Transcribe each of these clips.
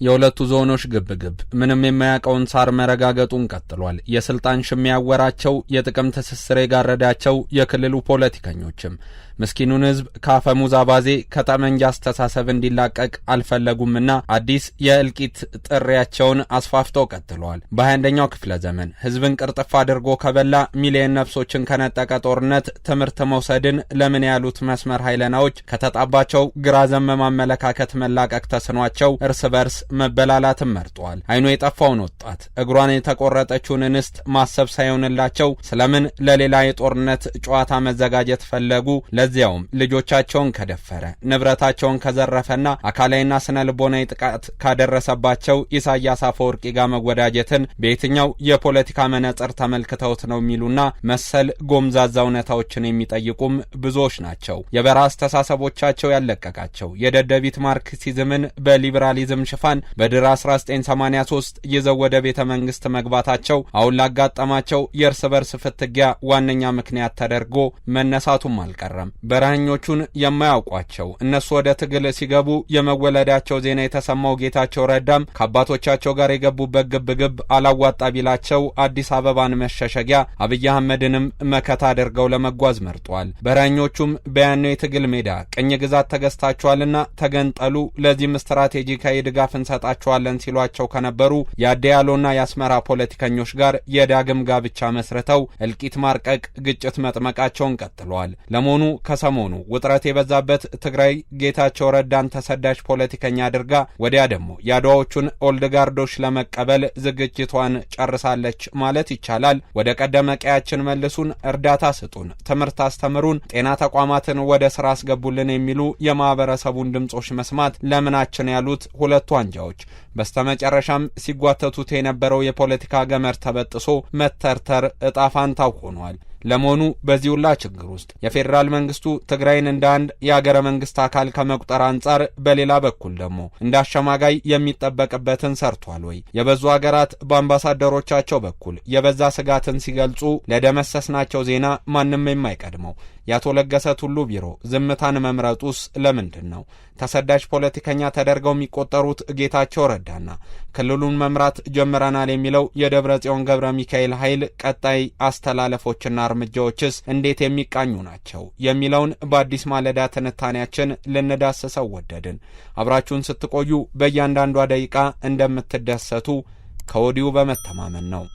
የሁለቱ ዞኖች ግብግብ ምንም የማያውቀውን ሳር መረጋገጡን ቀጥሏል። የስልጣን ሽሚያ ያወራቸው የጥቅም ትስስር የጋረዳቸው የክልሉ ፖለቲከኞችም ምስኪኑን ህዝብ ካፈሙዝ አባዜ ከጠመንጃ አስተሳሰብ እንዲላቀቅ አልፈለጉምና አዲስ የእልቂት ጥሪያቸውን አስፋፍተው ቀጥለዋል። በ21ኛው ክፍለ ዘመን ህዝብን ቅርጥፍ አድርጎ ከበላ ሚሊዮን ነፍሶችን ከነጠቀ ጦርነት ትምህርት መውሰድን ለምን ያሉት መስመር ኃይለናዎች ከተጣባቸው ግራ ዘመም አመለካከት መላቀቅ ተስኗቸው እርስ በርስ መበላላትን መርጠዋል። አይኑ የጠፋውን ወጣት እግሯን የተቆረጠችውን እንስት ማሰብ ሳይሆንላቸው ስለምን ለሌላ የጦርነት ጨዋታ መዘጋጀት ፈለጉ? ለዚያውም ልጆቻቸውን ከደፈረ ንብረታቸውን ከዘረፈና አካላዊና ስነ ልቦናዊ ጥቃት ካደረሰባቸው ኢሳያስ አፈወርቂ ጋር መወዳጀትን በየትኛው የፖለቲካ መነጽር ተመልክተውት ነው የሚሉና መሰል ጎምዛዛ እውነታዎችን የሚጠይቁም ብዙዎች ናቸው። የበራ አስተሳሰቦቻቸው ያለቀቃቸው የደደቢት ማርክሲዝምን በሊበራሊዝም ሽፋን በድር 1983 ይዘው ወደ ቤተ መንግስት መግባታቸው አሁን ላጋጠማቸው የእርስ በርስ ፍትጊያ ዋነኛ ምክንያት ተደርጎ መነሳቱም አልቀረም። በረሃኞቹን የማያውቋቸው እነሱ ወደ ትግል ሲገቡ የመወለዳቸው ዜና የተሰማው ጌታቸው ረዳም ከአባቶቻቸው ጋር የገቡበት ግብግብ አላዋጣ ቢላቸው አዲስ አበባን መሸሸጊያ አብይ አህመድንም መከታ አድርገው ለመጓዝ መርጧል። በረሃኞቹም በያኔው የትግል ሜዳ ቅኝ ግዛት ተገዝታቸዋልና ተገንጠሉ፣ ለዚህም ስትራቴጂካዊ ድጋፍ እንሰጣቸዋለን ሲሏቸው ከነበሩ የአዲያሎና የአስመራ ፖለቲከኞች ጋር የዳግም ጋብቻ መስርተው እልቂት ማርቀቅ፣ ግጭት መጥመቃቸውን ቀጥለዋል። ለመሆኑ ከሰሞኑ ውጥረት የበዛበት ትግራይ ጌታቸው ረዳን ተሰዳጅ ፖለቲከኛ አድርጋ ወዲያ ደግሞ ያድዋዎቹን ኦልድ ጋርዶች ለመቀበል ዝግጅቷን ጨርሳለች ማለት ይቻላል። ወደ ቀደመ ቀያችን መልሱን፣ እርዳታ ስጡን፣ ትምህርት አስተምሩን፣ ጤና ተቋማትን ወደ ስራ አስገቡልን የሚሉ የማህበረሰቡን ድምጾች መስማት ለምናችን ያሉት ሁለቱ አንጃዎች በስተመጨረሻም ሲጓተቱት የነበረው የፖለቲካ ገመር ተበጥሶ መተርተር እጣ ፋንታው ሆኗል። ለመሆኑ በዚህ ሁላ ችግር ውስጥ የፌዴራል መንግስቱ ትግራይን እንደ አንድ የአገረ መንግስት አካል ከመቁጠር አንጻር በሌላ በኩል ደግሞ እንደ አሸማጋይ የሚጠበቅበትን ሰርቷል ወይ? የበዙ ሀገራት በአምባሳደሮቻቸው በኩል የበዛ ስጋትን ሲገልጹ ለደመሰስናቸው ዜና ማንም የማይቀድመው ያቶ ለገሰ ቱሉ ቢሮ ዝምታን መምረጡስ ለምንድን ነው? ተሰዳጅ ፖለቲከኛ ተደርገው የሚቆጠሩት ጌታቸው ረዳና ክልሉን መምራት ጀምረናል የሚለው የደብረጽዮን ገብረ ሚካኤል ኃይል ቀጣይ አስተላለፎችና እርምጃዎችስ እንዴት የሚቃኙ ናቸው የሚለውን በአዲስ ማለዳ ትንታኔያችን ልንዳስሰው ወደድን። አብራችሁን ስትቆዩ በእያንዳንዷ ደቂቃ እንደምትደሰቱ ከወዲሁ በመተማመን ነው።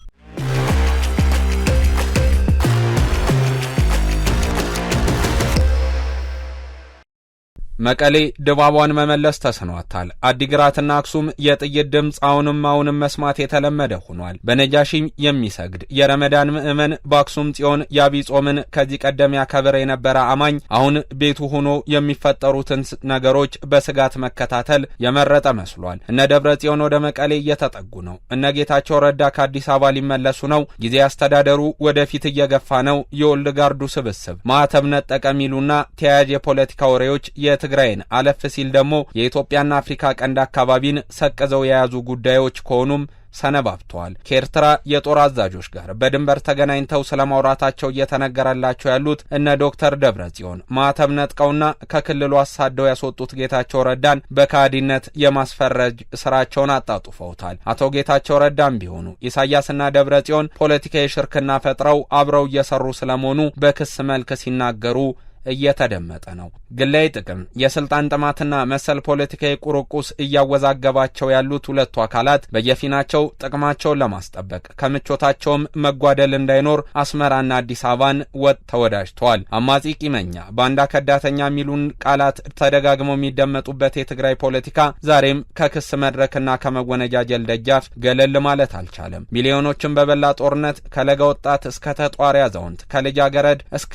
መቀሌ ድባቧን መመለስ ተስኗታል። አዲግራትና አክሱም የጥይት ድምፅ አሁንም መስማት የተለመደ ሆኗል። በነጃሺም የሚሰግድ የረመዳን ምዕመን በአክሱም ጽዮን የአብይ ጾምን ከዚህ ቀደም ያከብር የነበረ አማኝ አሁን ቤቱ ሆኖ የሚፈጠሩትን ነገሮች በስጋት መከታተል የመረጠ መስሏል። እነ ደብረ ጽዮን ወደ መቀሌ እየተጠጉ ነው። እነ ጌታቸው ረዳ ከአዲስ አበባ ሊመለሱ ነው። ጊዜ አስተዳደሩ ወደፊት እየገፋ ነው። የኦልድ ጋርዱ ስብስብ ማዕተብ ነጠቀ ሚሉና ተያያዥ የፖለቲካ ወሬዎች ትግራይን አለፍ ሲል ደግሞ የኢትዮጵያና አፍሪካ ቀንድ አካባቢን ሰቅዘው የያዙ ጉዳዮች ከሆኑም ሰነባብተዋል። ከኤርትራ የጦር አዛዦች ጋር በድንበር ተገናኝተው ስለማውራታቸው እየተነገረላቸው ያሉት እነ ዶክተር ደብረጽዮን ማዕተብ ነጥቀውና ከክልሉ አሳደው ያስወጡት ጌታቸው ረዳን በካዲነት የማስፈረጅ ስራቸውን አጣጡፈውታል። አቶ ጌታቸው ረዳም ቢሆኑ ኢሳያስና ደብረጽዮን ፖለቲካዊ ሽርክና ፈጥረው አብረው እየሰሩ ስለመሆኑ በክስ መልክ ሲናገሩ እየተደመጠ ነው። ግላይ ጥቅም፣ የስልጣን ጥማትና መሰል ፖለቲካዊ ቁርቁስ እያወዛገባቸው ያሉት ሁለቱ አካላት በየፊናቸው ጥቅማቸውን ለማስጠበቅ ከምቾታቸውም መጓደል እንዳይኖር አስመራና አዲስ አበባን ወጥ ተወዳጅተዋል። አማጺ ቂመኛ፣ ባንዳ ከዳተኛ የሚሉን ቃላት ተደጋግመው የሚደመጡበት የትግራይ ፖለቲካ ዛሬም ከክስ መድረክና ከመወነጃጀል ደጃፍ ገለል ማለት አልቻለም። ሚሊዮኖችን በበላ ጦርነት ከለጋ ወጣት እስከ ተጧሪ አዛውንት ከልጃገረድ እስከ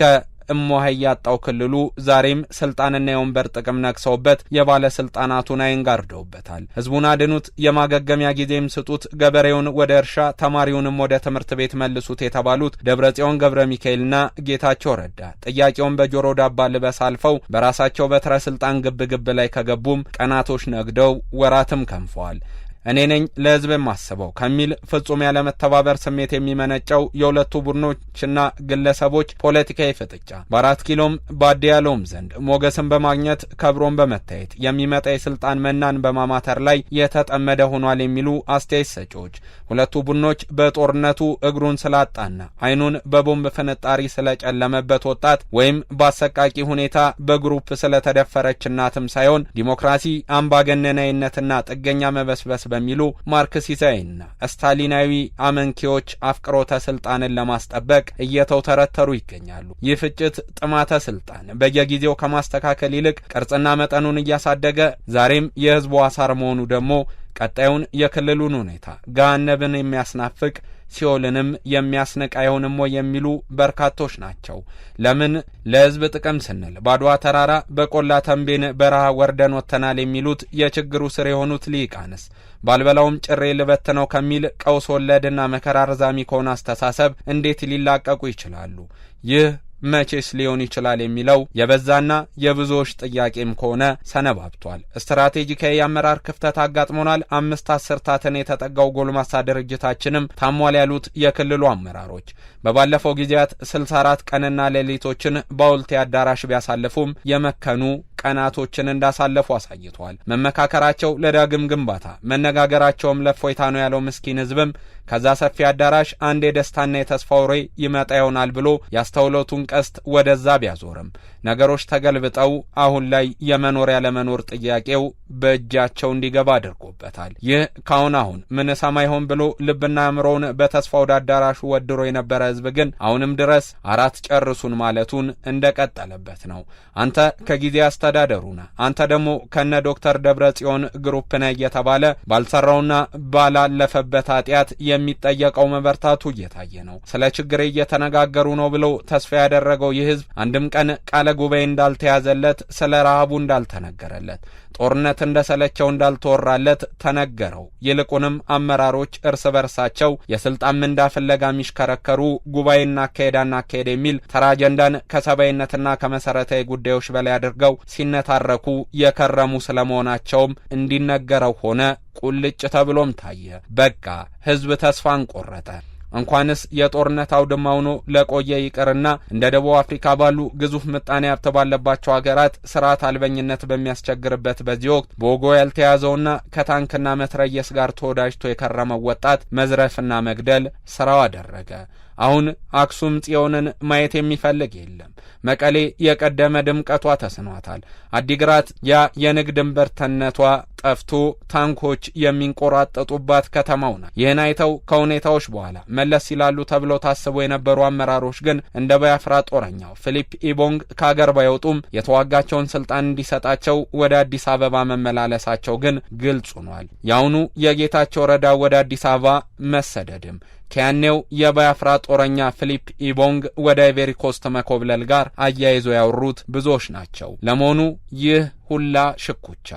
እሞሃይ ያጣው ክልሉ ዛሬም ስልጣንና የወንበር ጥቅም ነክሰውበት የባለስልጣናቱን አይን ጋርደውበታል። ህዝቡን አድኑት፣ የማገገሚያ ጊዜም ስጡት፣ ገበሬውን ወደ እርሻ ተማሪውንም ወደ ትምህርት ቤት መልሱት የተባሉት ደብረጽዮን ገብረ ሚካኤልና ጌታቸው ረዳ ጥያቄውን በጆሮ ዳባ ልበስ አልፈው በራሳቸው በትረ ስልጣን ግብግብ ላይ ከገቡም ቀናቶች ነግደው ወራትም ከንፈዋል። እኔ ነኝ ለህዝብ የማስበው ከሚል ፍጹም ያለመተባበር ስሜት የሚመነጨው የሁለቱ ቡድኖችና ግለሰቦች ፖለቲካዊ ፍጥጫ በ4 ኪሎም ባዲያሎም ዘንድ ሞገስን በማግኘት ከብሮን በመታየት የሚመጣ የስልጣን መናን በማማተር ላይ የተጠመደ ሆኗል የሚሉ አስተያየት ሰጪዎች ሁለቱ ቡድኖች በጦርነቱ እግሩን ስላጣና አይኑን በቦምብ ፍንጣሪ ስለጨለመበት ወጣት ወይም በአሰቃቂ ሁኔታ በግሩፕ ስለተደፈረች እናትም ሳይሆን ዲሞክራሲ፣ አምባገነናዊነትና ጥገኛ መበስበስ በሚሉ ማርክሲሳዊና ስታሊናዊ አመንኪዎች አፍቅሮተ ስልጣንን ለማስጠበቅ እየተውተረተሩ ይገኛሉ። ይህ ፍጭት ጥማተ ስልጣን በየጊዜው ከማስተካከል ይልቅ ቅርጽና መጠኑን እያሳደገ ዛሬም የህዝቡ አሳር መሆኑ ደግሞ ቀጣዩን የክልሉን ሁኔታ ገሃነብን የሚያስናፍቅ ሲኦልንም የሚያስንቅ አይሆንም የሚሉ በርካቶች ናቸው። ለምን ለህዝብ ጥቅም ስንል ባድዋ ተራራ በቆላ ተንቤን በረሃ ወርደን ወጥተናል የሚሉት የችግሩ ስር የሆኑት ሊቃንስ ባልበላውም ጭሬ ልበት ነው ከሚል ቀውስ ወለድና መከራ ርዛሚ ከሆነ አስተሳሰብ እንዴት ሊላቀቁ ይችላሉ? ይህ መቼስ ሊሆን ይችላል የሚለው የበዛና የብዙዎች ጥያቄም ከሆነ ሰነባብቷል። ስትራቴጂካዊ አመራር ክፍተት አጋጥሞናል። 5 አስርታትን የተጠጋው ጎልማሳ ድርጅታችንም ታሟል ያሉት የክልሉ አመራሮች በባለፈው ጊዜያት 64 ቀንና ሌሊቶችን በሐውልቲ አዳራሽ ቢያሳልፉም የመከኑ ቀናቶችን እንዳሳለፉ አሳይቷል። መመካከራቸው ለዳግም ግንባታ መነጋገራቸውም ለፎይታ ነው ያለው ምስኪን ህዝብም ከዛ ሰፊ አዳራሽ አንድ የደስታና የተስፋ ወሬ ይመጣ ይሆናል ብሎ ያስተውሎቱን ቀስት ወደዛ ቢያዞርም ነገሮች ተገልብጠው አሁን ላይ የመኖር ያለመኖር ጥያቄው በእጃቸው እንዲገባ አድርጎበታል። ይህ ካሁን አሁን ምን ሰማይ ሆን ብሎ ልብና አእምሮውን በተስፋ ወደ አዳራሹ ወድሮ የነበረ ህዝብ ግን አሁንም ድረስ አራት ጨርሱን ማለቱን እንደቀጠለበት ነው። አንተ ከጊዜ አስተዳደሩና አንተ ደግሞ ከነ ዶክተር ደብረጽዮን ግሩፕ ነህ እየተባለ ባልሰራውና ባላለፈበት ኃጢአት የሚጠየቀው መበርታቱ እየታየ ነው። ስለ ችግሬ እየተነጋገሩ ነው ብሎ ተስፋ ያደረገው ይህ ህዝብ አንድም ቀን ቃለ ጉባኤ እንዳልተያዘለት፣ ስለ ረሃቡ እንዳልተነገረለት፣ ጦርነት እንደሰለቸው እንዳልተወራለት ተነገረው። ይልቁንም አመራሮች እርስ በርሳቸው የስልጣን ምንዳ ፍለጋ የሚሽከረከሩ ጉባኤና አካሄድ የሚል ተራ አጀንዳን ከሰባይነትና ከመሰረታዊ ጉዳዮች በላይ አድርገው ሲነታረኩ የከረሙ ስለመሆናቸውም እንዲነገረው ሆነ ቁልጭ ተብሎም ታየ። በቃ ህዝብ ተስፋን ቆረጠ። እንኳንስ የጦርነት አውድማ ሆኖ ለቆየ ይቅርና እንደ ደቡብ አፍሪካ ባሉ ግዙፍ ምጣኔ ሀብት ባለባቸው ሀገራት ስርዓት አልበኝነት በሚያስቸግርበት በዚህ ወቅት በወጎ ያልተያዘውና ከታንክና መትረየስ ጋር ተወዳጅቶ የከረመው ወጣት መዝረፍና መግደል ስራው አደረገ። አሁን አክሱም ጽዮንን ማየት የሚፈልግ የለም። መቀሌ የቀደመ ድምቀቷ ተስኗታል። አዲግራት ያ የንግድ እምብርትነቷ ጠፍቶ ታንኮች የሚንቆራጠጡባት ከተማው ናት። ይህን አይተው ከሁኔታዎች በኋላ መለስ ይላሉ ተብለው ታስበው የነበሩ አመራሮች ግን እንደ ባያፍራ ጦረኛው ፊሊፕ ኢቦንግ ከአገር ባይወጡም የተዋጋቸውን ስልጣን እንዲሰጣቸው ወደ አዲስ አበባ መመላለሳቸው ግን ግልጽ ሆኗል። ያውኑ የጌታቸው ረዳ ወደ አዲስ አበባ መሰደድም ከያኔው የባያፍራ ጦረኛ ፊሊፕ ኢቦንግ ወደ አይቬሪ ኮስት መኮብለል ጋር አያይዞ ያወሩት ብዙዎች ናቸው። ለመሆኑ ይህ ሁላ ሽኩቻ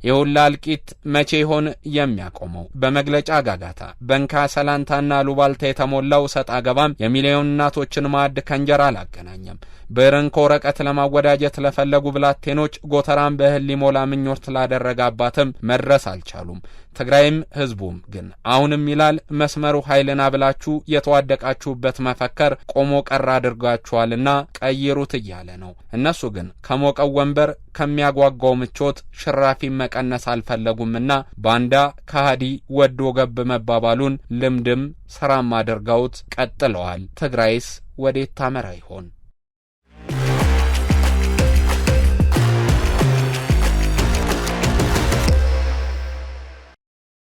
የሁላ እልቂት መቼ ይሆን የሚያቆመው? በመግለጫ ጋጋታ በንካ ሰላንታና ሉባልታ የተሞላው ሰጣ ገባም የሚሊዮን እናቶችን ማዕድ ከእንጀራ አላገናኘም። ብዕርን ከወረቀት ለማወዳጀት ለፈለጉ ብላቴኖች ጎተራን በእህል ሊሞላ ምኞት ላደረጋባትም መድረስ አልቻሉም። ትግራይም ህዝቡም ግን አሁንም ይላል መስመሩ ኃይልና ብላችሁ የተዋደቃችሁበት መፈከር ቆሞ ቀር አድርጋችኋልና ቀይሩት እያለ ነው። እነሱ ግን ከሞቀው ወንበር ከሚያጓጓው ምቾት ሽራፊ መቀነስ አልፈለጉምና ባንዳ ከሃዲ ወዶ ገብ መባባሉን ልምድም ስራም አድርገውት ቀጥለዋል። ትግራይስ ወዴት ታመራ ይሆን?